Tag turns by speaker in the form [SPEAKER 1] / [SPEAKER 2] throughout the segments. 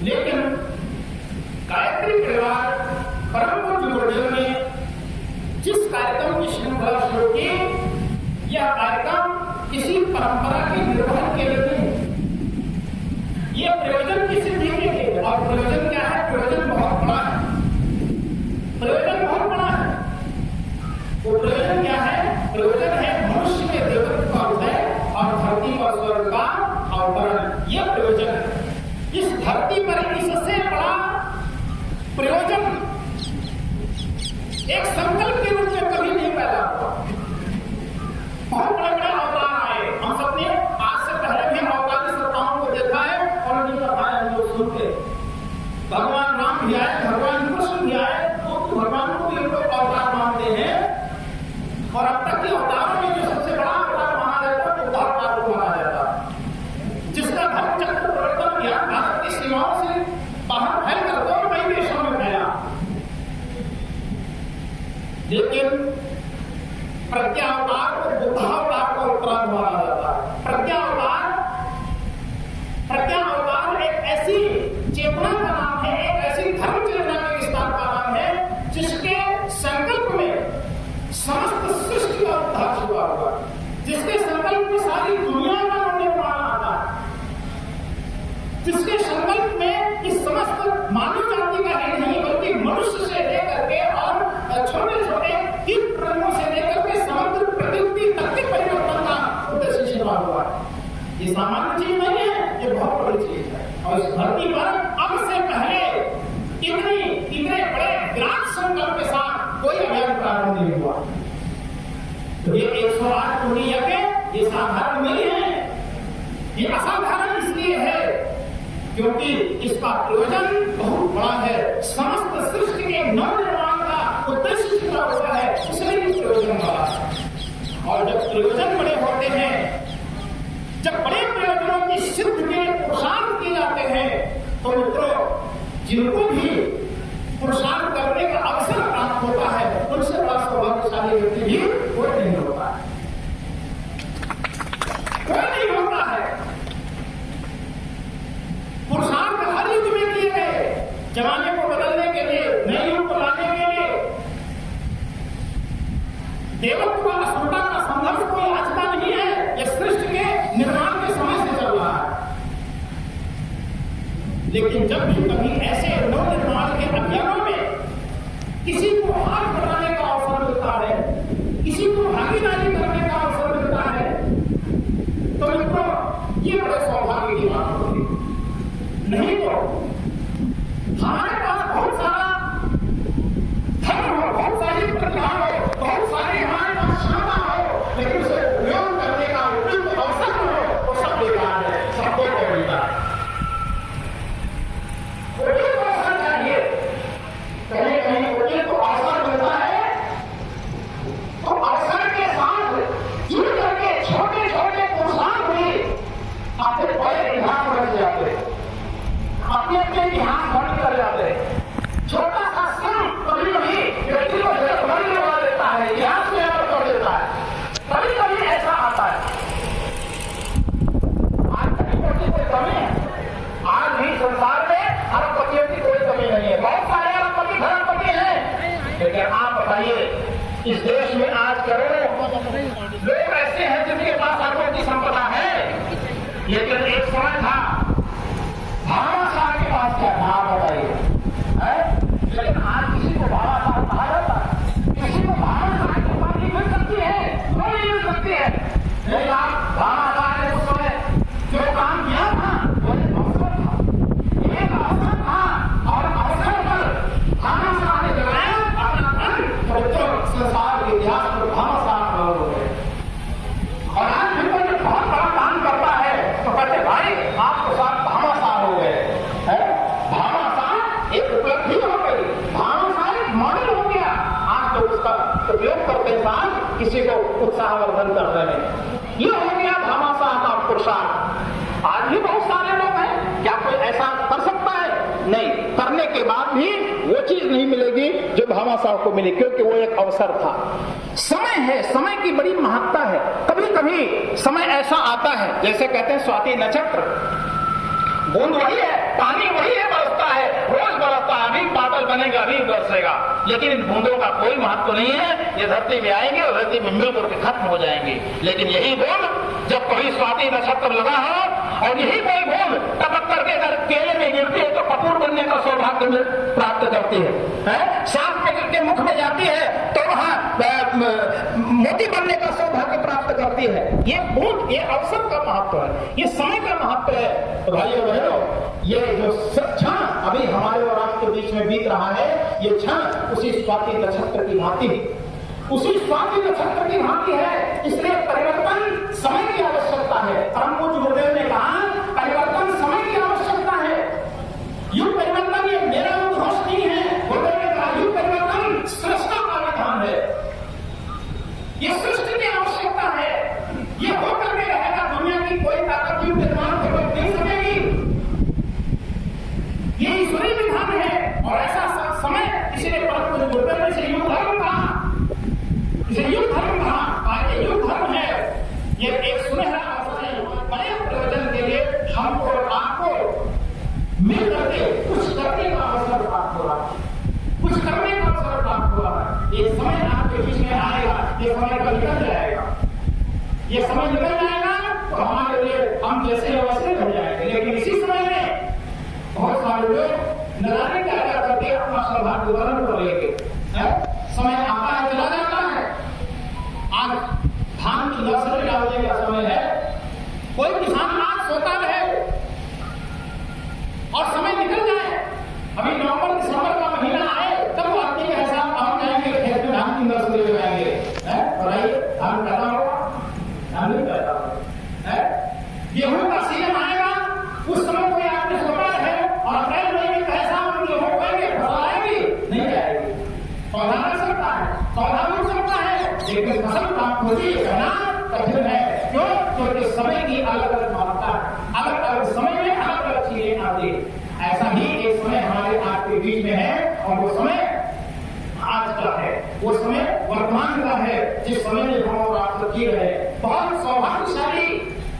[SPEAKER 1] लेकिन गायत्री परिवार परम पूज्य गुरुदेव ने जिस कार्यक्रम की श्रृंखला शुरू की, यह कार्यक्रम किसी परंपरा के निर्वहन के लिए नहीं, ये प्रयोजन की सिद्धि के लिए। और प्रयोजन क्या है? प्रयोजन बहुत बड़ा है, प्रयोजन बहुत बड़ा है। वो प्रयोजन क्या है? प्रयोजन है मनुष्य के देवत्व का उदय और धरती पर स्वर्ग का अवतरण। ये प्रयोजन है। इस धरती पर इससे बड़ा प्रयोजन एक संकल्प के रूप में कभी नहीं पैदा हुआ। बहुत बड़े बड़े अवतार आए, हम सबने आज से पहले भी अवतारी श्रोताओं को देखा है और उन्हीं का भाई हम लोग सुनते। भगवान राम भी आए, भगवान कृष्ण भी आए, तो भगवान को भी लोग अवतार मानते हैं। और अब तक के अवतारों में जो सबसे बड़ा अवतार माना जाता है वो अवतार को माना जाता है, जिसका धर्म चक्र प्रवर्तन ज्ञान भारत की सीमाओं से बाहर फैल कर दो कई देशों में फैला। लेकिन प्रज्ञावतार को बुद्धावतार का उत्तराध माना जाता है। प्रज्ञावतार एक ऐसी चेतना का नाम है, एक ऐसी धर्म चेतना के विस्तार का नाम है, जिसके संकल्प में समस्त सृष्टि का उद्धार छुपा हुआ, जिसके संकल्प में सारी दुनिया का निर्माण आता है, जिसके संकल्प में इस समस्त मानव जाति का ही नहीं बल्कि मनुष्य से लेकर के और छोटे छोटे कीट प्राणियों से लेकर के समग्र प्रकृति तक के परिवर्तन का उद्देश्य छिपा हुआ है। ये सामान्य चीज नहीं है, ये बहुत बड़ी चीज है। और इस धरती पर अब से पहले इतने बड़े विराट संकल्प के साथ कोई अभियान प्रारंभ नहीं हुआ। तो ये 108 पूरी यज्ञ ये साधारण नहीं है, ये असाधारण इसलिए है क्योंकि इसका प्रयोजन बहुत बड़ा है। समस्त सृष्टि के नवनिर्माण का उद्देश्य छिपा हुआ है, इसलिए प्रयोजन बड़ा है। और जब प्रयोजन बड़े होते हैं, जब बड़े प्रयोजनों की सिद्ध के पुरुषार्थ किए जाते हैं, तो मित्रों जिनको भी पुरुषार्थ करने का अवसर प्राप्त होता है उनसे बड़ा सौभाग्यशाली व्यक्ति भी कोई नहीं होता है, कोई नहीं होता है। पुरुषार्थ हर युग में किए गए, जमाने को बदलने के लिए, नए युग को लाने के लिए। देवत्व का असुरता का संघर्ष कोई आज का नहीं है, यह सृष्टि के निर्माण के समय से चल रहा है। लेकिन जब भी कभी ऐसे नव निर्माण के अभियानों में किसी को हाथ बढ़ाने का अवसर मिलता है, किसी को भागीदारी करने का अवसर मिलता है, तो मित्रों ये बड़े सौभाग्य की बात होगी। नहीं तो हमारे पास बहुत सारा धर्म हो, बहुत सारी प्रतिभा हो, बहुत सारी हमारे पास क्षमता हो, लेकिन उसे उपयोग करने का उपयुक्त अवसर हो तो सब बेकार है, सबको मिलता है। उपयुक्त अवसर चाहिए, कहीं कहीं उपयुक्त अवसर मिलता है तो अवसर के साथ जुड़ करके छोटे छोटे पुरुषार्थ भी अपने बड़े ध्यान रख जाते, अपने अपने ध्यान बंद कर जाते। छोटा सा श्रम कभी कभी व्यक्ति को बंद करवा देता है, इतिहास में कर देता है। कभी कभी ऐसा आता है। आज कभी कोई कमी है, आज भी संसार में अरबपतियों की कोई कमी नहीं है, बहुत सारे अरबपति धर्मपति हैं। लेकिन आप बताइए इस देश में आज करोड़ों लोग ऐसे हैं जिनके पास अरबों की संपदा है, लेकिन एक समय था भामाशाह के पास क्या था आप बताइए। लेकिन आज किसी को भामाशाह कहा जाता है, किसी को भामाशाह की उपाधि मिल सकती है, कोई नहीं मिल सकती है। लेकिन आप भामाशाह ने उस समय जो काम किया था वो एक अवसर था, और अवसर पर भामाशाह ने लगाया अपना धन, तो संसार के इतिहास में भामाशाह हो गए। और आज भी कोई बहुत बड़ा काम करता है तो कहते भाई आप तो साथ भामाशाह हो गए। भामाशाह एक उपलब्धि हो गई, भामाशाह एक मॉडल हो गया। आज तो उसका उपयोग करते साथ किसी को उत्साहवर्धन करने में ये हो गया भामाशाह का पुरुषार्थ। आज भी बहुत सारे लोग हैं, क्या कोई ऐसा कर सकता है? नहीं, करने के बाद भी वो चीज नहीं मिलेगी जो भामाशाह को मिली, क्योंकि वो एक अवसर था। समय है, समय की बड़ी महत्ता है। कभी कभी समय ऐसा आता है, जैसे कहते हैं स्वाति नक्षत्र, बूंद वही है, पानी वही है, बरसेगा, लेकिन इन बूंदों का कोई महत्व नहीं है। ये धरती में आएंगे और धरती में मिल करके खत्म हो जाएंगे। लेकिन यही बूंद जब कभी स्वाति नक्षत्र लगा हो और यही कोई बूंद टपक करके अगर केले में गिरती है तो कपूर बनने का सौभाग्य प्राप्त करती है। सांप के मुख में जाती है तो वहां मोती बनने का सौभाग्य प्राप्त करती है। ये बूंद, ये अवसर का महत्व है, ये समय का महत्व है। तो भाइयों बहनों, ये जो क्षण अभी हमारे और आपके बीच में बीत रहा है, ये क्षण उसी स्वाति नक्षत्र की भांति, उसी स्वाति नक्षत्र की भांति है। इसलिए परिवर्तन समय की आवश्यकता है। परम पूज्य गुरुदेव ने कहा परिवर्तन समय की आवश्यकता है। युग परिवर्तन ये मेरा उद्घोष नहीं है। गुरुदेव ने कहा युग परिवर्तन सृष्टि का विधान है, ये सृष्टि की आवश्यकता है। ये होकर के रहेगा, दुनिया की कोई ताकत युग निर्माण पूर्वक नहीं सकेगी। ये ईश्वरीय विधान है और ऐसा समय, इसलिए परम पूज्य गुरुदेव ने इसे युग धर्म कहा, इसे युग धर्म कहा। आज ये युग धर्म है, ये एक सुनहरा अवसर है बड़े प्रयोजन के लिए हमको और आपको मिल करके कुछ करने का अवसर प्राप्त हो रहा है, कुछ करने का अवसर प्राप्त हुआ है। ये समय आपके बीच में आएगा, ये समय कल निकल जाएगा, ये समय निकल जाएगा तो हमारे लिए हम जैसे वैसे हो जाएंगे। लेकिन इसी समय में बहुत सारे लोग नजारे क्या करके अपना सौभाग्य ग्रहण कर लेंगे। समय आता है, चला जाता है। आज धान की नर्सरी डालने का समय है, कोई किसान आज सोता रहे और समय निकल जाए। अभी नवंबर दिसंबर का महीना आए तब वो आदमी के हिसाब हम जाएंगे खेत में धान की नर्सरी लगाएंगे। बताइए धान पैदा होगा? धान नहीं पैदा होगा। गेहूं का सीजन आएगा, उस समय कोई आदमी सोता रहे और अप्रैल महीने का हिसाब हम गेहूं बोएंगे, फसल आएगी नहीं आएगी। पौधा लग सकता है, पौधा उग सकता है, लेकिन फसल प्राप्त होगी ना कठिन है। क्यों? क्योंकि समय की अलग अलग मात्रा है, अलग अलग समय में अलग अलग चीजें आती है। ऐसा ही एक समय हमारे आपके बीच में है और वो समय आज का है, वो समय वर्तमान का है, जिस समय में हम और आप सब जी रहे हैं। बहुत सौभाग्यशाली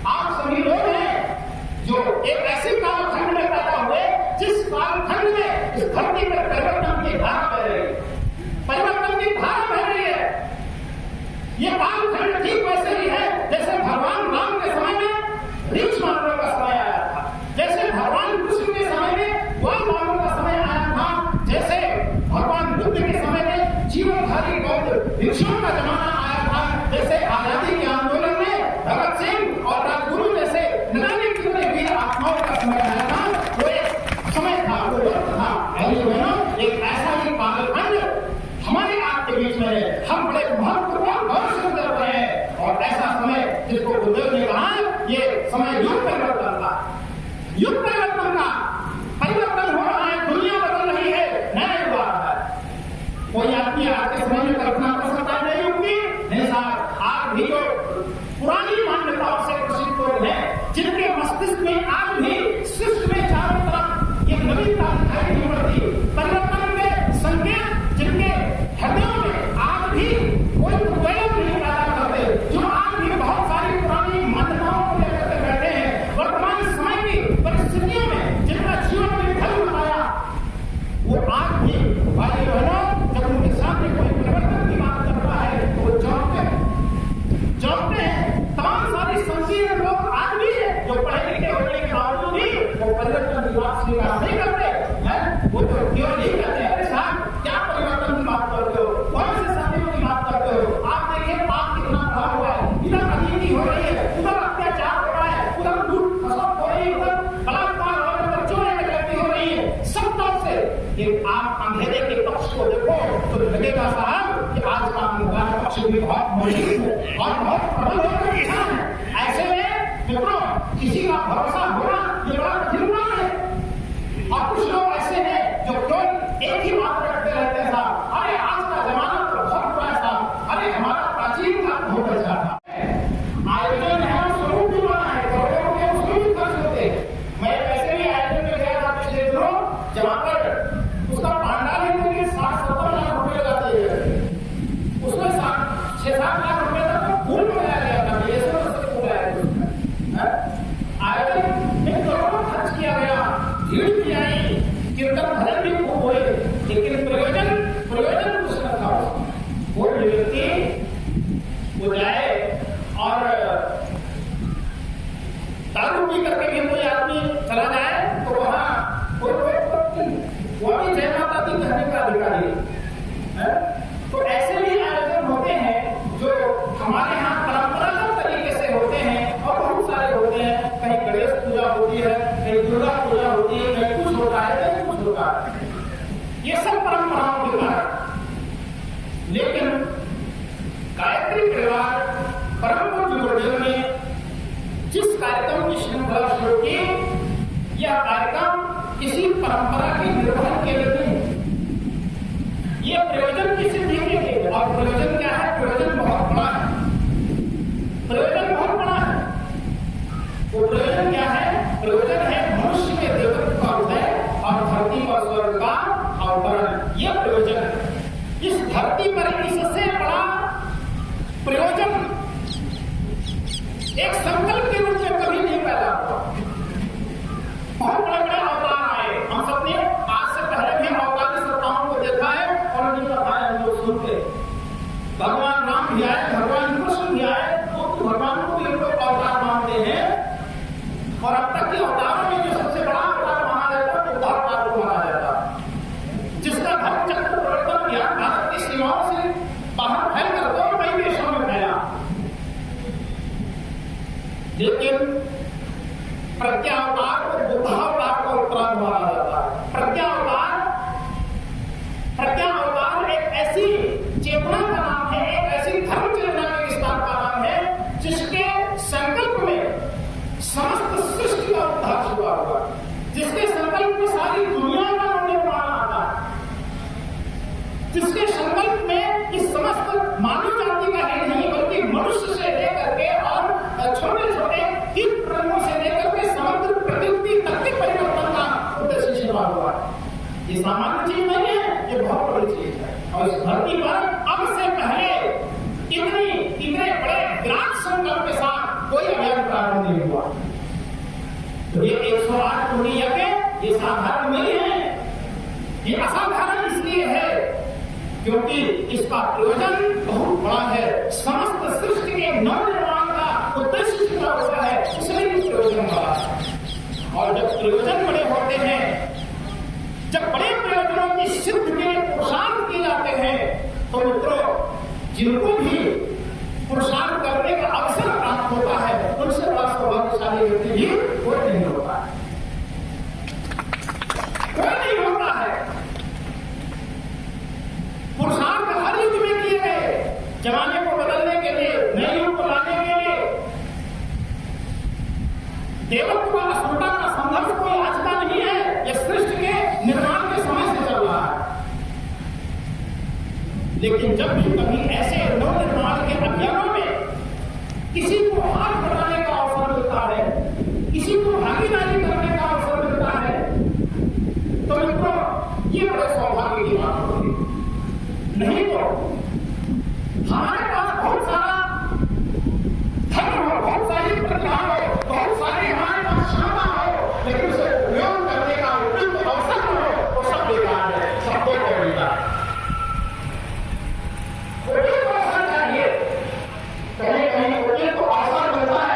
[SPEAKER 1] आप सभी लोग हैं जो एक ऐसे कालखंड में पैदा हुए जिस कालखंड में इस धरती पर परिवर्तन की धारा बह रही है, परिवर्तन की धारा बह रही है। ये कालखंड ठीक वैसे ही है जैसे भगवान राम के समय में रीछ मारने का समय आया था, जैसे भगवान कृष्ण के समय में वन मारने का समय आया था, जैसे भगवान बुद्ध के समय में जीवनधारी बौद्ध भिक्षुओं का जमाना आया था, जैसे आजादी के आंदोलन में भगत सिंह और राजगुरु जैसे न जाने कितने वीर आत्माओं का समय आया था। वो एक समय था, वो वक्त था। एक ऐसा ही कालखंड हमारे आपके बीच में है। हम बड़े महत्वपूर्ण दर्शन कर रहे हैं और ऐसा समय जिसको गुरुदेव ने कहा ये समय युग परिवर्तन का, युग परिवर्तन का परिवर्तन हो रहा है, दुनिया बदल रही है, नया युग आ रहा है। कोई आदमी आज के समय में कल्पना कर सकता है नए युग की? नहीं साहब, आज भी जो पुरानी मान्यताओं से प्रसिद्ध लोग हैं, जिनके मस्तिष्क में आज भी सृष्टि में चारों तरफ एक नवीनता दिखाई नहीं पड़ती, परिवर्तन के संकेत जिनके हृदयों में आज भी कोई प्रयोग नहीं पैदा करते, जो आज भी बहुत सारी पुरानी मान्यताओं को लेकर के बैठे हैं, वर्तमान समय की परिस्थितियों में जिनका जीवन में ढल बनाया, वो आज भी भाई बहनों जब उनके सामने कोई परिवर्तन की बात करता है तो वो जानते हैं। तमाम सारी संकीर्ण लोग आज भी जो पढ़े लिखे होने के बावजूद भी वो परिवर्तन की बात स्वीकार नहीं करते हैं। वो तो क्यों नहीं करते? अरे साहब क्या परिवर्तन की बात करते हो, कौन से शादियों की बात करते हो? आप देखिए पाप कितना भरा हुआ है, इधर अनियमित हो रही है, उधर अत्याचार हो रहा है, उधर लूट खसोट हो रही है, उधर बलात्कार हो रहा है, बच्चों में गलती हो रही है, सब तरफ से। आप अंधेरे के पक्ष को देखो तो लगेगा साहब कि आज का अंधकार पक्ष भी बहुत मौजूद है और बहुत प्रबल होकर बैठा है। ऐसे में मित्रों किसी का भरोसा होना ये बड़ा कठिन काम है। और कुछ लोग ऐसे हैं जो केवल एक ही बात रखते रहते हैं साहब, अरे आज का जमाना तो बहुत बुरा है साहब, अरे हमारा प्राचीन काल बहुत अच्छा था। आयोजन है स्वरूप भी बना है, करोड़ों के उसमें भी खर्च होते हैं। मैं ऐसे भी आयोजन में गया था पिछले दिनों, जहाँ पर उसका पांडाल है तो 60-70 लाख रुपए लगाते हैं, उसमें 6-7 लाख रुपए तक तो फूल लगाया गया था, ये सब फूल आया। आयोजन में करोड़ों खर्च किया गया, भीड़ भी आई, कीर्तन भजन भी खूब हुए, लेकिन प्रयोजन चला जाए तो वहां वो भी जय माता दी कहने का अधिकारी है। तो ऐसे भी आयोजन होते हैं जो हमारे यहाँ परंपरागत तरीके से होते हैं और बहुत सारे होते हैं। कहीं गणेश पूजा होती है, कहीं दुर्गा पूजा होती है, कहीं कुछ होता है, कहीं कुछ होता है। ये सब परंपराओं के कारण। लेकिन गायत्री परिवार परम पूज्य गुरुदेव ने जिस कार्यक्रम की श्रृंखला शुरू की, यह कार्यक्रम किसी परंपरा के निर्वहन के लिए नहीं, ये प्रयोजन की सिद्धि के लिए। और प्रयोजन क्या है? प्रयोजन बहुत बड़ा है। प्रयोजन बहुत बड़ा है। वो प्रयोजन क्या है? प्रयोजन है मनुष्य के देवत्व का उदय और धरती पर स्वर्ग का अवतरण। ये प्रयोजन है। इस धरती पर इससे बड़ा प्रयोजन एक संकल्प के रूप में कभी नहीं पैदा हुआ। बहुत बड़े बड़े अवतार आए, हम सबने आज से पहले भी अवतारी सत्ताओं को देखा है और उनकी कथाएं हम लोग सुनते। भगवान राम भी आए, भगवान कृष्ण भी आए, तो भगवान को भी लोग अवतार मानते हैं। और अब तक के अवतारों में जो सबसे बड़ा अवतार माना जाता है वो उद्धारकार को माना जाता है, जिसका धर्म चक्र परिवर्तन ज्ञान भारत की सीमाओं से बाहर फैल कर और कई देशों में फैला। लेकिन प्रज्ञावतार को बुद्धावतार का उत्तराध माना जाता है। प्रज्ञावतार एक ऐसी चेतना का नाम है, एक ऐसी धर्म चेतना के विस्तार का नाम है, जिसके संकल्प में समस्त सृष्टि का उद्धार छुपा हुआ, जिसके संकल्प में सारी दुनिया का निर्माण आता है, जिसके संकल्प में इस समस्त मानव जाति का ही नहीं बल्कि मनुष्य से लेकर के और छोटे छोटे इन प्राणियों से लेकर के समग्र प्रकृति तक के परिवर्तन का उद्देश्य छिपा हुआ है। ये सामान्य चीज नहीं है, ये बहुत बड़ी चीज है। और इस धरती पर अब से पहले इतने बड़े विराट संकल्प के साथ कोई अभियान प्रारंभ नहीं हुआ। तो ये 108 पुण्य यज्ञ ये साधारण नहीं है, ये असाधारण इसलिए है क्योंकि इसका प्रयोजन बहुत बड़ा है। समस्त सृष्टि के नवनिर्माण का उद्देश्य छिपा हुआ है, इसलिए प्रयोजन बड़ा है। और जब प्रयोजन बड़े होते हैं, जब बड़े प्रयोजनों की सिद्ध के पुरुषार्थ किए जाते हैं, तो मित्रों जिनको भी पुरुषार्थ करने का अवसर प्राप्त होता है, उनसे बड़ा सौभाग्यशाली व्यक्ति भी कोई नहीं होता है, कोई नहीं होता है। पुरुषार्थ हर युग में किए गए, जमाने को बदलने के लिए, नए युग को लाने के लिए। देवत्व का असुरता का संघर्ष कोई आज का नहीं है, यह सृष्टि के निर्माण के समय से चल रहा है। लेकिन जब भी कभी ऐसे नव निर्माण के अभियानों में किसी को हाथ बढ़ाने का अवसर मिलता है, किसी को भागीदारी करने का अवसर मिलता है, तो मित्रों ये बड़े सौभाग्य की बात होगी। नहीं तो हमारे पास बहुत सारा धर्म हो, बहुत सारी प्रतिभा हो, बहुत सारे हमारे पास क्षमता हो, लेकिन उसे उपयोग करने का उपयुक्त अवसर हो, वो सब बेकार है, सब को मिलता है। उपयुक्त अवसर चाहिए, कहीं कहीं उपयुक्त अवसर मिलता है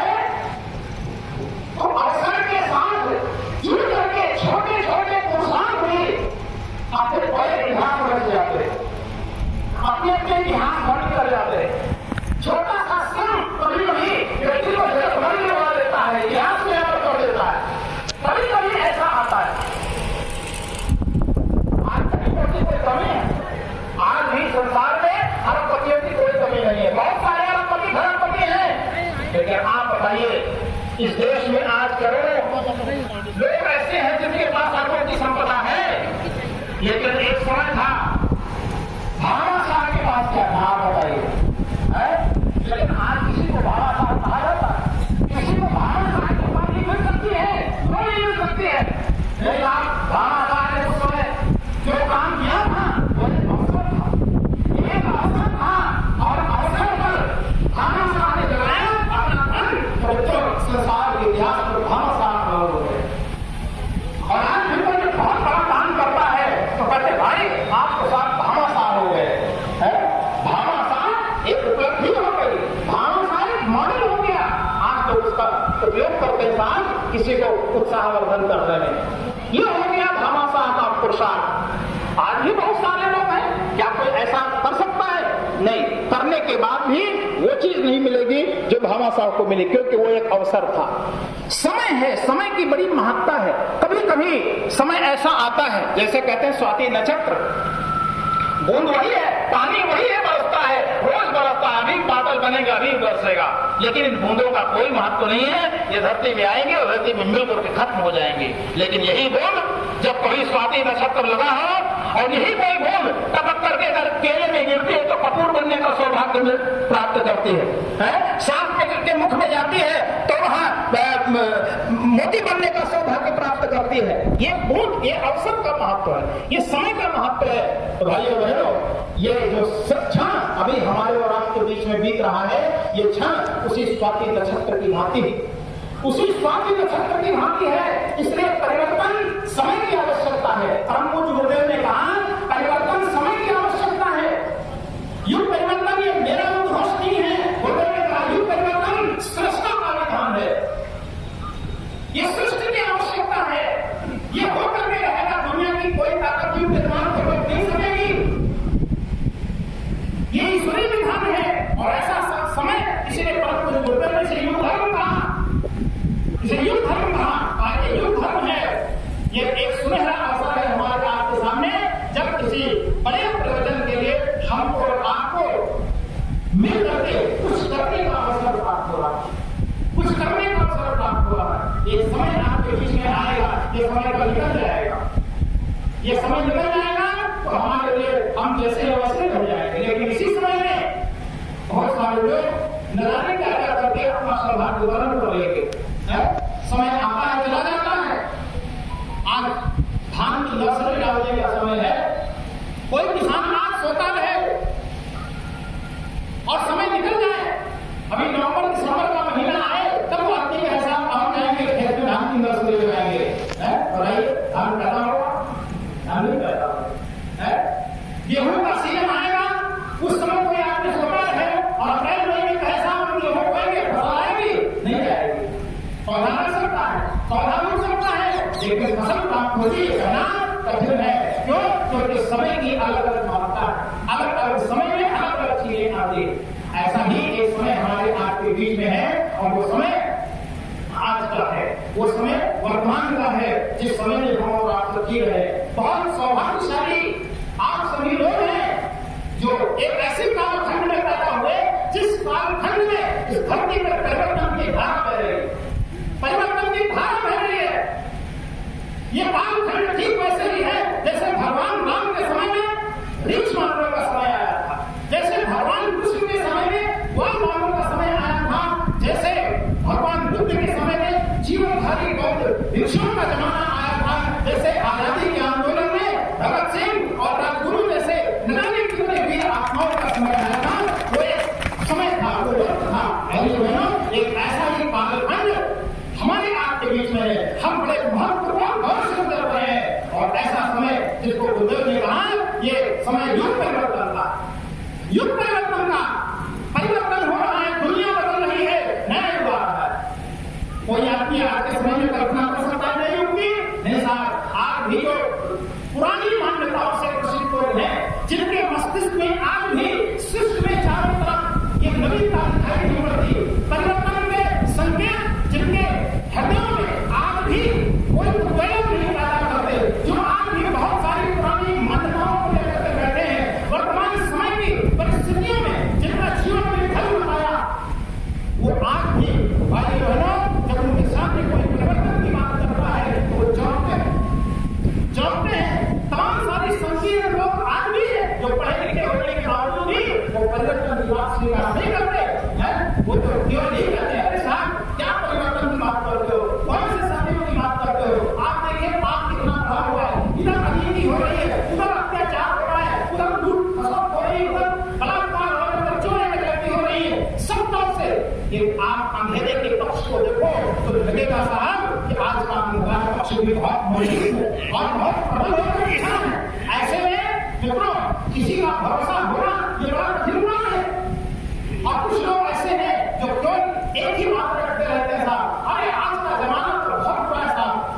[SPEAKER 1] उत्साहवर्धन कर रहे हैं। ये हो गया भामाशाह का पुरुषार्थ। आज भी बहुत सारे लोग हैं, क्या कोई ऐसा कर सकता है? नहीं, करने के बाद भी वो चीज नहीं मिलेगी जो भामाशाह को मिली, क्योंकि वो एक अवसर था। समय है, समय की बड़ी महत्ता है। कभी कभी समय ऐसा आता है, जैसे कहते हैं स्वाति नक्षत्र, बूंद वही है, पानी वही है, बरसता है, रोज बरसता है, अभी बादल बनेगा, अभी बरसेगा, लेकिन इन बूंदों का कोई महत्व नहीं है। ये धरती में आएंगे और धरती में मिल करके खत्म हो जाएंगे। लेकिन यही बूंद जब कभी स्वाति नक्षत्र लगा हो और यही कोई बूंद टपक करके अगर केले में गिरती है तो कपूर बनने का सौभाग्य प्राप्त करती है, सांप के मुख में जाती है तो वहां मोती बनने का सौभाग्य प्राप्त करती है। ये बूंद, ये अवसर का महत्व है, ये समय का महत्व है। तो भाइयों बहनों, ये जो क्षण अभी हमारे और आपके बीच में बीत रहा है, ये क्षण उसी स्वाति नक्षत्र की भांति, उसी स्वाति नक्षत्र की भांति है। इसलिए परिवर्तन समय की आवश्यकता है। परम पूज्य गुरुदेव ने कहा परिवर्तन समय की आवश्यकता है। युग परिवर्तन ये मेरा उद्घोष नहीं है। गुरुदेव ने कहा युग परिवर्तन सृष्टि का विधान है, ये सृष्टि की आवश्यकता है। ये होकर के रहेगा, दुनिया की कोई ताकत युग निर्माण को रोक नहीं सकेगी। ये ईश्वरीय विधान है और ऐसा समय, इसलिए परम पूज्य गुरुदेव ने इसे युग धर्म कहा, इसे युग धर्म कहा। आज ये युग धर्म है, ये एक सुनहरा अवसर है हमारे आपके सामने, जब किसी बड़े प्रयोजन के लिए हमको और आपको मिल करके कुछ करने का अवसर प्राप्त हो रहा है, कुछ करने का अवसर प्राप्त हो रहा है। ये समय आपके बीच में आएगा, ये समय कल निकल जाएगा, ये समय निकल जाएगा तो हमारे लिए हम जैसे अवसर हो जाएंगे। लेकिन इसी समय में बहुत सारे लोग नजारे क्या करके अपना सौभाग्य वर्ण कर लेंगे। समय आता है, चला जाता है। आज धान की नर्सरी डालने का समय है, कोई किसान आज सोता रहे और समय निकल जाए, अभी नवंबर दिसंबर का महीना आए तब वो आदमी का हिसाब हम जाएंगे खेत में धान की नर्सरी लगाएंगे। बताइए, धान पैदा होगा? धान नहीं पैदा होगा। गेहूं का सीजन आएगा, उस समय कोई आदमी सोता रहे और अप्रैल महीने का हिसाब हम गेहूं बोएंगे, फसल आएगी? नहीं आएगी। पौधा लग सकता है, पौधा उग सकता है, लेकिन फसल प्राप्त होती है कठिन है। क्यों? क्योंकि समय की अलग अलग महत्ता है, अलग अलग समय में अलग अलग चीजें आती है। ऐसा ही एक समय हमारे आपके बीच में है और वो समय आज का है, वो समय वर्तमान का है, जिस समय में हम और आप जी रहे हैं। बहुत सौभाग्यशाली आप सभी लोग हैं जो एक ऐसे कालखंड में पैदा हुए जिस कालखंड में इस धरती पर परिवर्तन की धारा बह रही है, परिवर्तन की धारा बह रही है। ये कालखंड ठीक वैसे ही है जैसे भगवान राम के समय में रीछ मारने का समय आया था, जैसे भगवान कृष्ण के समय में वन मारने का समय आया था, जैसे भगवान बुद्ध के समय में जीवनधारी बौद्ध भिक्षुओं का जमाना आया था, जैसे आजादी के आंदोलन में भगत सिंह और राजगुरु जैसे न जाने कितने वीर आत्माओं का समय आया था। वो एक समय था, वो वक्त था। एक ऐसा ही कालखंड हमारे आपके बीच में है, हम बड़े महत्वपूर्ण गौर से कर रहे हैं। और ऐसा समय जिसको गुरुदेव ने कहा ये समय युग परिवर्तन का, युग परिवर्तन का परिवर्तन हो रहा है, दुनिया बदल रही है, नया युग आ रहा है। कोई आदमी आज के समय में कल्पना कर सकता है नए युग की? नहीं साहब, आज भी जो पुरानी मान्यताओं से प्रसिद्ध लोग हैं, जिनके मस्तिष्क में आज भी सृष्टि में चारों तरफ एक नवीनता दिखाई नहीं पड़ती, परिवर्तन के संकेत जिनके हृदयों में आज भी कोई उद्वेग नहीं पैदा करते, जो आज भी बहुत सारी पुरानी मान्यताओं को लेकर के बैठे हैं, वर्तमान समय की परिस्थितियों में जिनका जीवन में धर्म बनाया, वो आज भी भाई बहनों जब उनके सामने कोई परिवर्तन की बात करता है तो वो जानते हैं। तमाम सारी संकीर्ण लोग आज भी जो पढ़े लिखे होने के बावजूद भी वो परिवर्तन की बात स्वीकार नहीं करते हैं। वो तो क्यों नहीं करते? अरे साहब, क्या परिवर्तन की बात करते हो? कौन से शादियों की बात करते हो? आप देखिए पाप कितना बढ़ा हुआ है, इधर अनियमित हो रही है, उधर अत्याचार हो रहा है, उधर लूट खसोट हो रही है, उधर बलात्कार हो रहा है, बच्चों में गलती हो रही है, सब तरफ से। ये आप अंधेरे के पक्ष को देखो तो लगेगा साहब कि आज का अंधकार पक्ष भी बहुत मजबूत है और बहुत प्रबल होकर बैठा है। ऐसे में मित्रों, किसी का भरोसा होना ये बड़ा कठिन काम है। और कुछ लोग ऐसे हैं जो केवल एक ही बात रखते रहते हैं साहब, अरे आज का जमाना तो बहुत बुरा है साहब,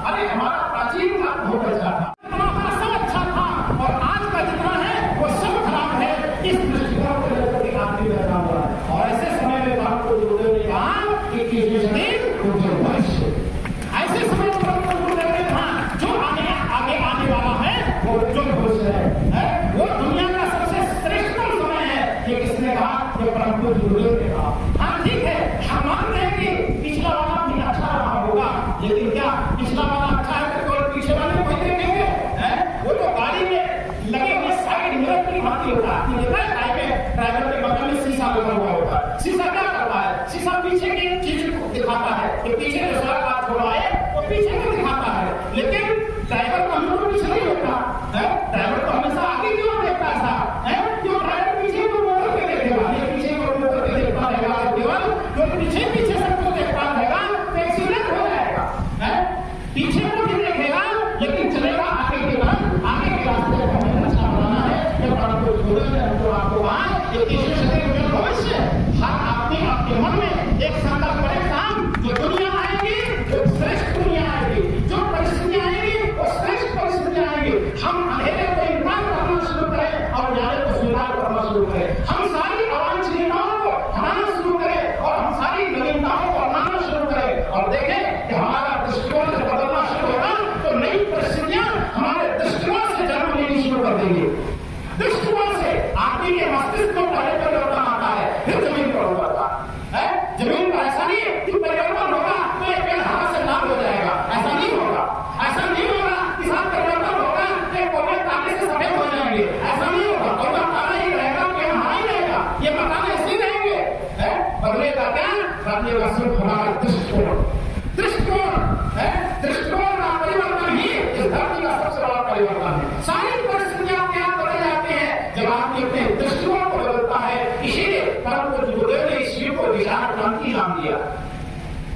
[SPEAKER 1] परिवर्तन है। सारी परिस्थितियां अपने आप बदल जाती हैं जब आपकी अपने दृष्टिकोण को बदलता है। इसीलिए परम पूज्य गुरुदेव ने इस युग को विचार क्रांति नाम दिया।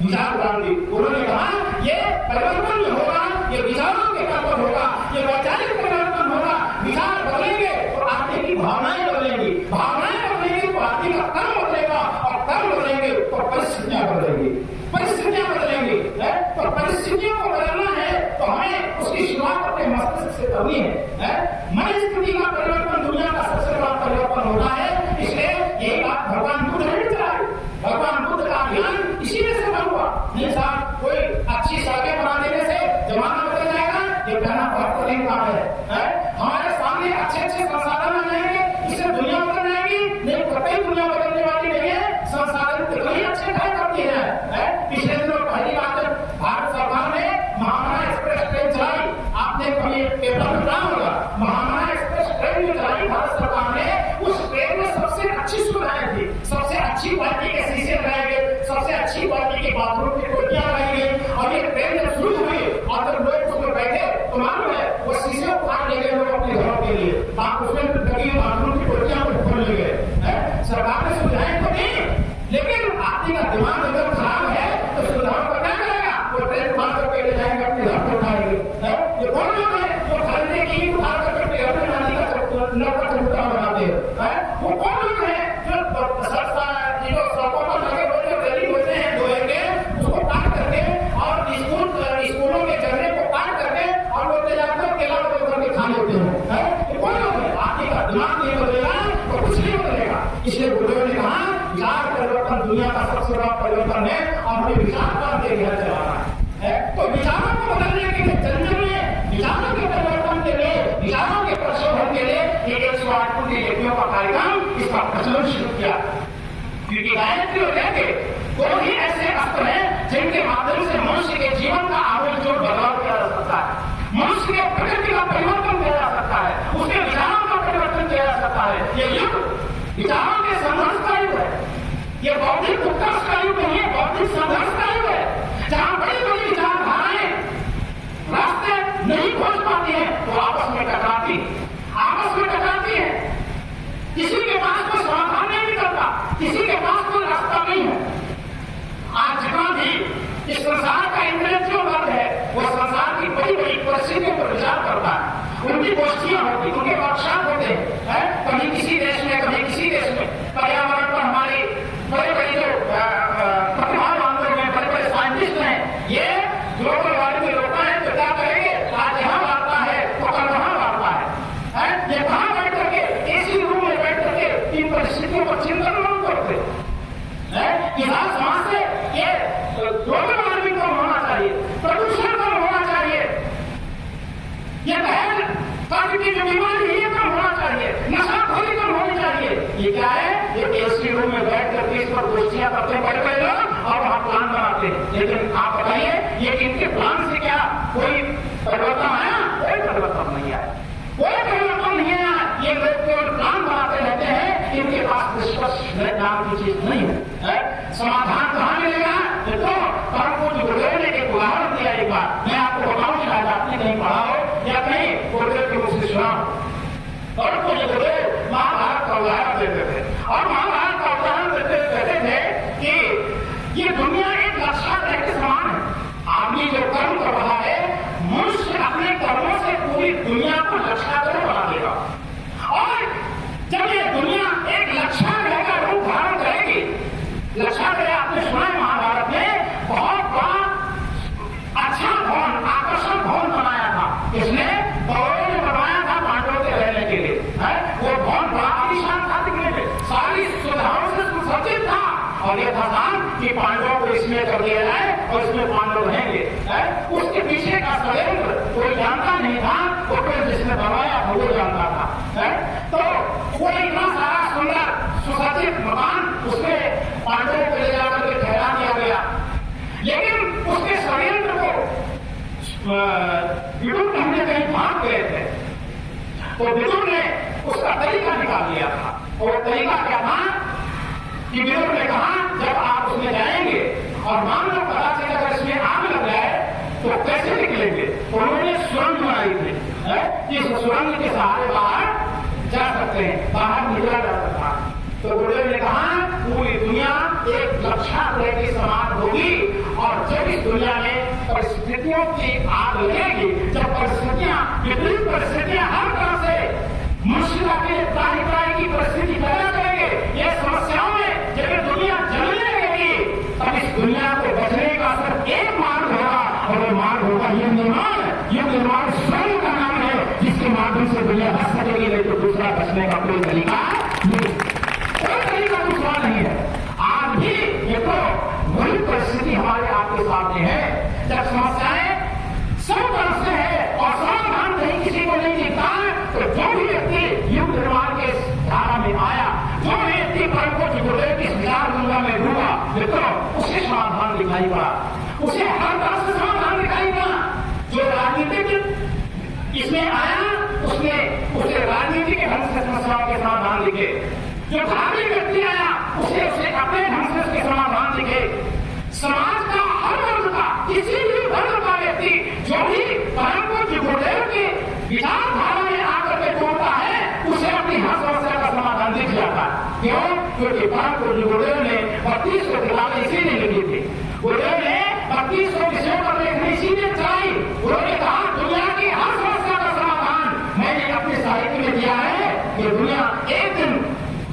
[SPEAKER 1] विचार क्रांति, उन्होंने कहा ये परिवर्तन जो होगा ये विचारों के ऊपर होगा, ये वैचारिक परिवर्तन होगा। विचार बदलेंगे तो आदमी की भावनाएं बदलेंगी, भावनाएं बदलेंगी तो आदमी का कर्म बदलेगा, और कर्म बदलेंगे तो परिस्थितियां बदलेंगी, परिस्थितियां बदलेंगी। तो परिस्थितियों को बदलना है तो हमें उसकी शुरुआत अपने मस्तिष्क से करनी है। मन स्थिति का परिवर्तन दुनिया का सबसे बड़ा परिवर्तन होता है। इसलिए यही बात भगवान बुद्ध ने चलाई। भगवान बुद्ध का ज्ञान इसी में से बन हुआ। नहीं साहब कोई अच्छी सड़कें बना देने से जमाना बदल जाएगा, ये कहना बहुत कठिन काम है। हमारे सामने अच्छे अच्छे संसाधन आ जाएंगे, इससे दुनिया बदल जाएगी? नहीं, कतई दुनिया बदलने वाली नहीं है। संसाधन कितने अच्छे कार्य करती है। पिछले दिनों पहली बात भारत सरकार ने महामाना एक्सप्रेस ट्रेन चलाई। आपने कभी पेपर में पढ़ा होगा, महामाना एक्सप्रेस ट्रेन जो चलाई भारत सरकार ने, उस ट्रेन में सबसे अच्छी सुविधाएं थी। सबसे अच्छी क्वालिटी के शीशे लगाए गए, सबसे अच्छी क्वालिटी के बाथरूम की टोटियां लगाई गई। और ये ट्रेन जब शुरू हुई और जब लोग उसमें बैठे तो मालूम है वो शीशे को फाड़ ले गए लोग अपने घरों के लिए। उसमें लगी बाथरूम की टोटियां को खोल ले गए। सरकार ने सुविधाएं तो दी, लेकिन आदमी का दिमाग अगर खराब है तो सुविधाओं को क्या करेगा? वो ट्रेन मार करके ले जाएंगे, अपने घर को उठाएंगे। ये कौन लोग हैं जो खरीदने की ईंट उठा करके अपने नाली का नौका चबूतरा बनाते हैं? वो कौन लोग हैं जो सड़कों पर लगे हुए जो रेलिंग होते हैं लोहे के, उसको काट करके और स्कूलों के झरने को काट करके और लोग ले जाकर केला करके खा लेते हैं? ये कौन लोग हैं? आदमी का दिमाग नहीं बदलेगा तो कुछ नहीं बदलेगा। इसलिए गुरुदेव ने कहा विचार परिवर्तन दुनिया का सबसे बड़ा परिवर्तन है और हमें विचार पर घर चलाना है। तो विचारों को बदलने के लिए जंजन में, विचारों के परिवर्तन के लिए, विचारों के प्रशोधन के लिए ये 108 पुण्य यज्ञों का कार्यक्रम, इसका प्रचलन शुरू किया। क्योंकि गायत्री और यज्ञ दो ही ऐसे अस्त्र हैं जिनके माध्यम से मनुष्य के जीवन का आमूल बदलाव किया जा सकता है। मनुष्य के प्रकृति का परिवर्तन किया जा सकता है, उसके विचारों का परिवर्तन किया जा सकता है। ये युग विचारों के संघर्ष का युग है। ये बौद्धिक उत्कर्ष का युग नहीं है, बौद्धिक संघर्ष का युग है। जहां बड़ी बड़ी विचारधाराएं रास्ते नहीं खोज पाती हैं तो आपस में टकराती है। किसी के पास कोई समाधान नहीं निकलता, किसी के पास कोई रास्ता नहीं है। आज जितना भी इस संसार का इंटेलेक्चुअल वर्ग है वो संसार की बड़ी बड़ी परिस्थितियों पर विचार करता है। उनकी गोष्ठियां होती, उनके वर्कशॉप होते हैं, कभी किसी देश में कभी किसी देश में। पर्यावरण पर हमारी बड़े बड़े जो प्रतिभावान लोग हैं, बड़े बड़े साइंटिस्ट हैं, ये ग्लोबल वार्मिंग में रोका है तो क्या करेंगे? आज यहाँ वार्ता है तो कल वहां वार्ता है। ये कहां बैठ करके एसी रूम में बैठ करके इन परिस्थितियों पर चिंतन नहीं करते। किसान समाज से ये ग्लोबल वार्मिंग कम होना चाहिए, प्रदूषण कम होना चाहिए, ये बहन काफी की जो बीमारी है कम होना चाहिए, नशाखोरी कम होनी चाहिए। ये क्या है? ये एसी रूम में बैठ करके इस पर गोष्ठियां करते बड़े लोग और वहां प्लान बनाते हैं। लेकिन आप बताइए ये इनके प्लान से क्या कोई परिवर्तन आया? कोई परिवर्तन नहीं आया, कोई परिवर्तन नहीं आया। ये लोग केवल प्लान बनाते रहते हैं, इनके पास निष्कर्ष नाम की चीज नहीं है। समाधान कहां मिलेगा? तो परम पूज्य गुरुदेव ने एक उदाहरण दिया। एक बार मैं आपको बताऊं, शायद आपने कहीं पढ़ा हो या कहीं गुरुदेव के मुझसे सुना हो। परम पूज्य गुरुदेव महाभारत का उदाहरण देते थे और महाभारत का उदाहरण देते कहते थे कि ये दुनिया एक लक्ष्याग्रह के समान है। आदमी जो कर्म कर रहा है, मनुष्य अपने कर्मों से पूरी दुनिया को लक्ष्याग्रह बना देगा। और जब ये दुनिया एक लक्ष्याग्रह का रूप धारण करेगी, लक्ष्याग्रह आपने सुना है महाभारत में बहुत बड़ा अच्छा भवन, आकर्षक भवन बनाया था। इसने कौरवों ने बनाया था पांडवों के रहने के लिए। वो भवन बड़ा आलीशान था, दिखने में सारी सुविधाओं से सुसज्जित था और ये था कि पांडवों को इसमें कर दिया जाए और इसमें पांडव रहेंगे। उसके पीछे का षड्यंत्र कोई जानता नहीं था, वो कोई जिसने बनवाया वो जानता था। तो वो इतना सारा सुंदर सुसज्जित मकान उसमें पांडवों को ले जाकर के ठहरा दिया गया। लेकिन उसके षड्यंत्र को विदुर कहीं कहीं भाग गए थे, तो विदुर ने उसका तरीका निकाल लिया था। और तरीका क्या था कि विदुर ने कहा जब आप उसमें जाएंगे और मान लो पता चले अगर इसमें आग लग जाए तो कैसे निकलेंगे? उन्होंने सुरंग बनाई थी। है कि सुरंग के सहारे बाहर जा सकते हैं, बाहर निकला जा सकता है। तो गुरुदेव ने कहा पूरी दुनिया एक लक्षाग्रह के समान होगी, और जब इस दुनिया में परिस्थितियों की आग लगेगी, जब परिस्थितियां विपरीत परिस्थितियां हर तरह से मुश्किल के त्राही की परिस्थिति पैदा करेंगे, ये समस्याओं में जब दुनिया जलने लगेगी, तब इस दुनिया को बचने का सिर्फ एक मार्ग होगा, और वो मार्ग होगा युग निर्माण। युग निर्माण स्वयं का नाम है, जिसके माध्यम से दुनिया बच सकेगी, नहीं तो दूसरा बचने का कोई तरीका नहीं, कोई तरीका दूसरा नहीं है। आज भी ये तो वही परिस्थिति हमारे आपके सामने है, जब समस्याएं सब तरफ से है और समाधान कहीं किसी को नहीं दिखता है, तो जो भी व्यक्ति युग निर्माण के धारा में आया, जो भी व्यक्ति परम को गुरुदेव की विचार गंगा में डूबा, मित्रों उसे समाधान दिखाई पड़ा, उसे हर तरफ से समाधान दिखाई पड़ा। जो राजनीतिक इसमें आया, उसने उसे राजनीति के ढंग से समस्याओं के समाधान लिखे। जो धार्मिक व्यक्ति आया, उसे अपने ढंग से उसके समाधान लिखे। समाज का हर वर्ग का, किसी भी वर्ग का व्यक्ति जो भी परम पूज्य गुरुदेव की विचारधारा में आकर के जोड़ता है, उसे अपनी हर समस्या का समाधान दिख जाता है। क्यों? क्योंकि परम पूज्य गुरुदेव ने 32 किताबें इसीलिए लिखी थी। गुरुदेव ने 32 विषयों पर लेखनी इसीलिए चलाई। उन्होंने कहा दुनिया की हर समस्या का समाधान मैंने अपने साहित्य में दिया है, कि दुनिया एक दिन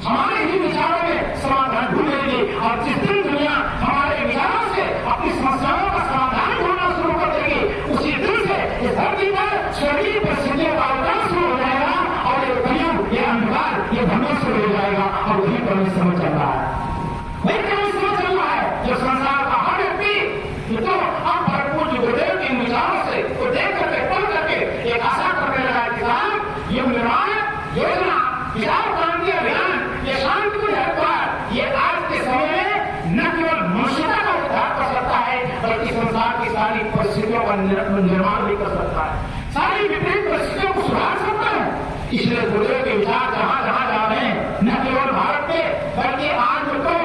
[SPEAKER 1] हमारे ही विचारों में समाधान ढूंढेगी, और जिस दिन दुनिया हमारे विचारों से अपनी समस्याओं का समाधान ढूंढना शुरू कर देगी, उसी दिन से इस धरती पर स्वर्गीय परिस्थितियों का अवतरण शुरू हो जाएगा, और ये कलयुग, ये अंधकार, ये धर्म शुरू हो जाएगा, और वही परिश्रम चल रहा है, वही परिश्रम चल रहा है। जो संसार का हर व्यक्ति तो अब परम पूज्य गुरुदेव के विचारों से को देख करके पढ़ करके एक आशा करने लगा कि साहब युग निर्माण योजना, विचार क्रांति अभियान, ये शांतिपूर्ण हरिद्वार, ये आज के समय में न केवल मनुष्यता का उद्धार कर सकता है, बल्कि संसार की सारी परिस्थितियों का निर्माण भी कर सकता है, सारी विपरीत परिस्थितियों को सुधार सकता है। इसलिए गुरुदेव के विचार जहां जहां जा रहे हैं, न केवल भारत में बल्कि आज तो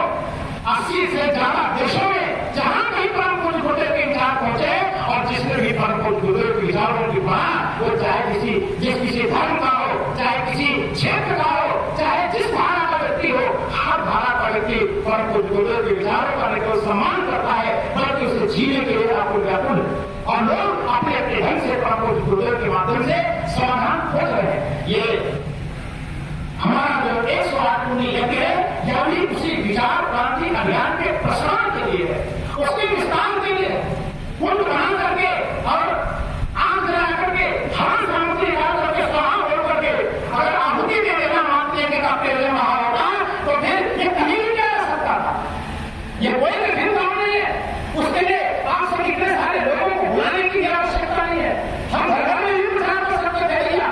[SPEAKER 1] 80 से ज्यादा देशों में जहां कहीं परम पूज्य गुरुदेव के विचार पहुंचे, और जिसने भी परम पूज्य गुरुदेव के विचारों की पढ़ा, वो चाहे किसी धर्म का हो, चाहे किसी क्षेत्र का हो, चाहे जिस धारा का व्यक्ति हो, हर धारा का व्यक्ति परम पूज्य गुरुदेव के विचारों का न केवल सम्मान करता है, बल्कि उसे जीने के लिए आपको व्याकुल है, और लोग अपने अपने ढंग से परम पूज्य गुरुदेव के माध्यम से समाधान खोज रहे हैं। ये हमारा जो 108 यज्ञ है, यह भी उसी विचार क्रांति अभियान के प्रसार के लिए है, उसके विस्तार के लिए कुंड बना करके और आग जला करके हवन सामग्री डाल करके समान हो करके अगर आहुति दे देना मानते हैं कि आपके लिए महा होगा, तो फिर ये कहीं भी जा सकता था। ये कोई कठिन काम नहीं है, उसके लिए आप सब इतने सारे लोगों को बुलाने की आवश्यकता नहीं है। हम घर में भी प्रचार कर सकते थे, भैया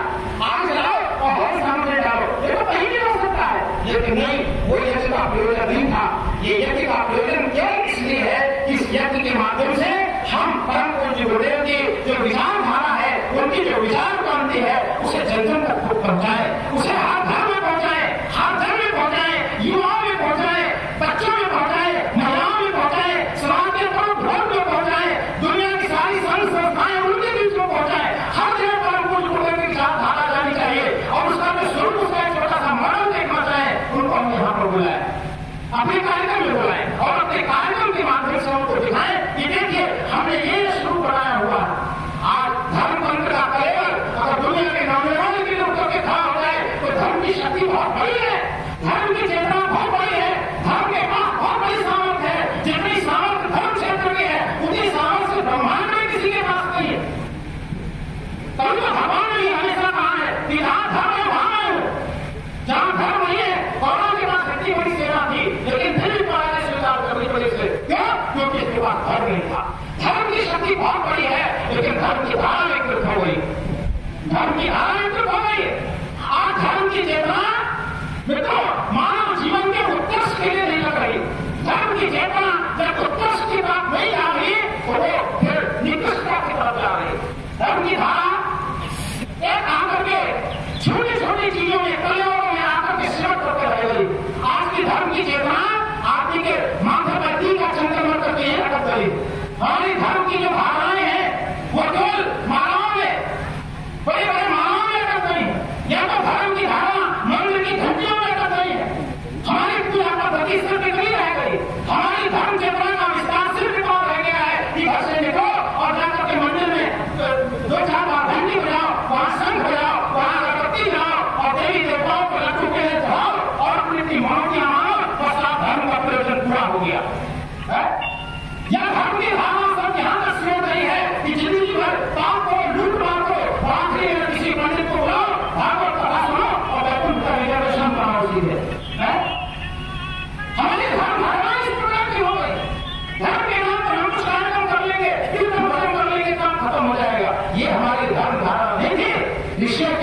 [SPEAKER 1] आग जलाओ और हवन सामग्री डालो, ये तो कहीं भी हो सकता है। लेकिन नहीं, वो यज्ञ का प्रयोजन नहीं था। ये यज्ञ का प्रयोजन केवल इसलिए है कि इस यज्ञ के माध्यम से हम परम पूज्य गुरुदेव की जो विचारधारा है, उनकी जो विचार क्रांति है, उसे जन जन तक पहुंचाए, उसे हर घर में पहुंचाए, हर घर में पहुंचाए, युवाओं में पहुंचाए, बच्चों में पहुंचाए, महिलाओं में पहुंचाए, समाज के परम वर्ग में पहुंचाए, दुनिया की सारी संस्थाएं उनके बीच में पहुंचाए। हर जगह परम पूज्य गुरुदेव की विचारधारा जानी चाहिए, और उसका जो स्वरूप, उसका एक छोटा सा मॉडल देखना चाहे, उनको हम यहाँ पर बुलाए, अपने कार्यक्रम में बुलाए, और अपने कार्यक्रम के माध्यम से उनको दिखाएं कि देखिए हमने ये शुरू बनाया हुआ है। आज धर्म तंत्र का कलेवर अगर दुनिया के नौजवानों के लिए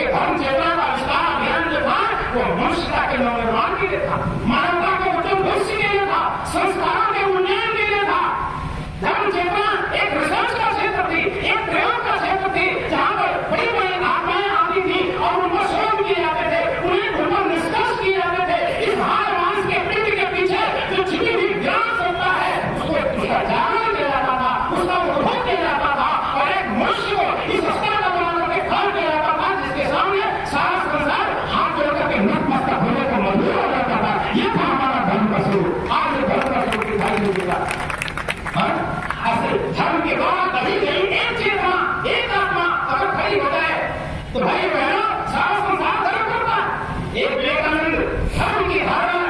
[SPEAKER 1] के धर्म चेतना का विस्तार अभियान जो था वो मनुष्यता के नवनिर्माण के लिए था, मानवता के उच्च भविष्य के लिए था, संस्कारों के उन्नयन के लिए था। धर्म चेतना एक रिसर्च का क्षेत्र थी, एक प्रयोग का क्षेत्र थी, जहां पर बड़ी बड़ी आत्माएं आती थी और उनको शोध किए जाते थे, उन्हें ढूंढकर निष्कर्ष किए जाते थे। इस हार मांस के पिंड के पीछे जो छिपी हुई ज्ञान सत्ता है उसका जागरण किया जाता था, उसका उपभोग किया जाता था और एक मनुष्य को इस स्तर का बना करके खड़ा किया जाता था जिसके सामने सारा संसार हाथ जोड़ करके नतमस्तक होने को मजबूर हो जाता था। यह था हमारा धर्म का स्वरूप। आज ये धर्म का स्वरूप दिखाई नहीं देगा। धर्म के द्वारा कभी कहीं एक चेतना एक आत्मा अगर खड़ी हो जाए तो भाई बहनों सारा संसार धर्म करता है। एक विवेकानंद धर्म की धारणा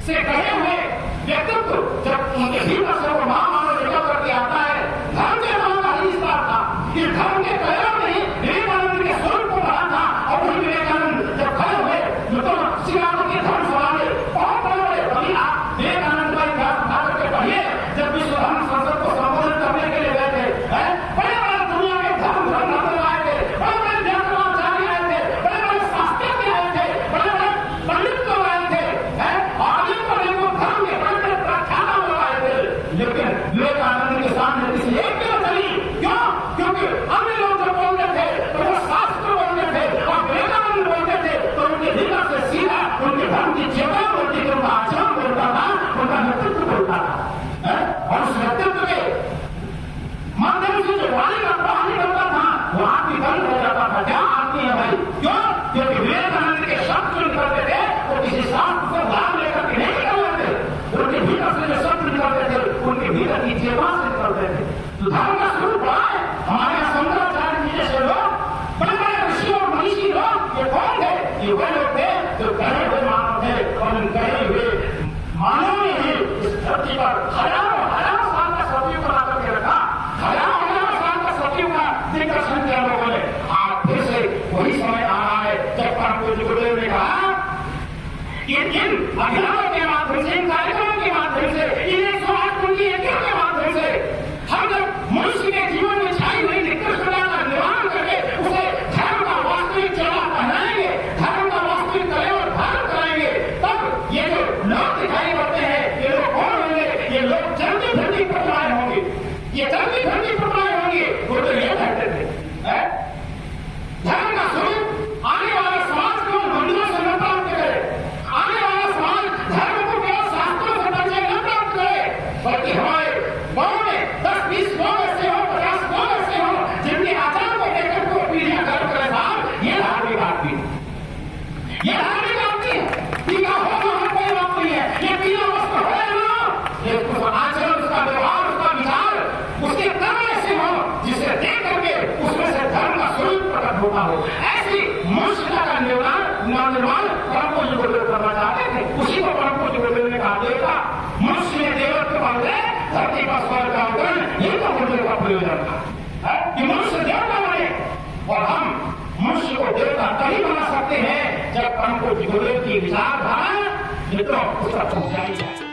[SPEAKER 1] से कहे हुए व्यक्तित्व जब उनके भीतर से वो महामानव निकल करके आता है, धर्म के नाम का ही विस्तार था। इस धर्म के प्रयोग में विवेकानंद के स्वरूप को बढ़ा था और वही विवेकानंद जब खड़े हुए तो शिकागो की धर्म सभा में बहुत बड़े कभी आप विवेकानंद का इतिहास उठा करके पढ़िए। जब विश्व धर्म संसद को संबोधित करने के लिए गए थे, बड़े बड़े दुनिया के धर्म आए थे, बड़े बड़े व्याकरणाचार्य आए थे, बड़े बड़े शास्त्रज्ञ आए थे, बड़े बड़े पंडित लोग आए थे और धर्म के बड़े बड़े व्याख्याता लोग आए थे। लेकिन विवेकानंद के सामने किसी एक की चली। क्यों? क्योंकि अन्य लोग जब बोलते थे तो वो शास्त्र बोलते थे और विवेकानंद बोलते थे तो उनके भीतर से सीधा उनके धर्म की चेतना बोलती थी, उनका आचरण बोलता था, उनका नेतृत्व बोलता था। और उस नेतृत्व के माध्यम से जो वाणी का प्रवाह निकलता था वो आत्मी धर्म हो जाता था। क्या आत्मी है भाई? क्यों? क्योंकि विवेकानंद के शब्द जो निकलते थे वो किसी शास्त्र से लाभ लेकर के नहीं निकलते थे, उनके भीतर से जो शब्द निकलते थे उनके भीतर की चेतना से निकलते थे। तो धर्म का स्वरूप बड़ा है। हमारे यहाँ शंकराचार्य जी जैसे लोग, बड़े बड़े ऋषि और मनीषी लोग, ये कौन थे? ये वे लोग थे जो कहे हुए मानव थे और इन कहे हुए मानव ने ही इस धरती पर हजारों साल का सतयुग बना करके रखा। हजारों साल का सतयुग का दिग्दर्शन किया लोगों ने। आज फिर से वही समय आ रहा है जब परम पूज्य गुरुदेव ने कहा कि इन अभियानों के माध्यम से, इन कार्यक्रमों के माध्यम से, इन 108 कुंजी यज्ञों के माध्यम से हम जब मनुष्य के जीवन में छाई हुई निकृष्टता का निर्माण करके उसे धर्म का वास्तविक चेहरा पहनाएंगे, धर्म का वास्तविक कलेवर धारण कराएंगे, तब ये जो लोग दिखाई पड़ते हैं ये लोग कौन होंगे? ये लोग चलती फिरती प्रतिमाएं होंगी, ये चलती फिरती प्रतिमाएं होंगी। वो तो ये कहते थे धर्म का स्वरूप आने वाले समाज को मंदिरों से न प्राप्त करे, आने वाला समाज धर्म को केवल शास्त्रों से परिचय न प्राप्त करे, बल्कि हमारे गाँव में 10-20 लोग ऐसे हो, 50 लोग ऐसे हो जिनके आचरण को देखकर को पीढ़ियां गर्व करे। साहब ये धार्मिक आदमी, ये धार्मिक आदमी टीका होगा हर कोई बात नहीं है। ये पीला वस्त्र हो या ना, ये आचरण, उसका व्यवहार, उसका विचार, उसके कर्म ऐसे हो जिसे देख करके उसमें से धर्म का स्वरूप प्रकट होता हो। ऐसी मनुष्यता का निर्माण परम पूज्य गुरुदेव करना चाहते थे। उसी को परम पूज्य गुरुदेव ने कहा, देखा मनुष्य ने देवत्व का उदय, धरती पर स्वर्ग का उदय, यही तो गुरुदेव का प्रयोजन था कि मनुष्य देवता बने। और हम मनुष्य को देवता तभी बना सकते हैं जब परम पूज्य गुरुदेव की विचारधारा मित्रों उसका पहुंचाई जाए।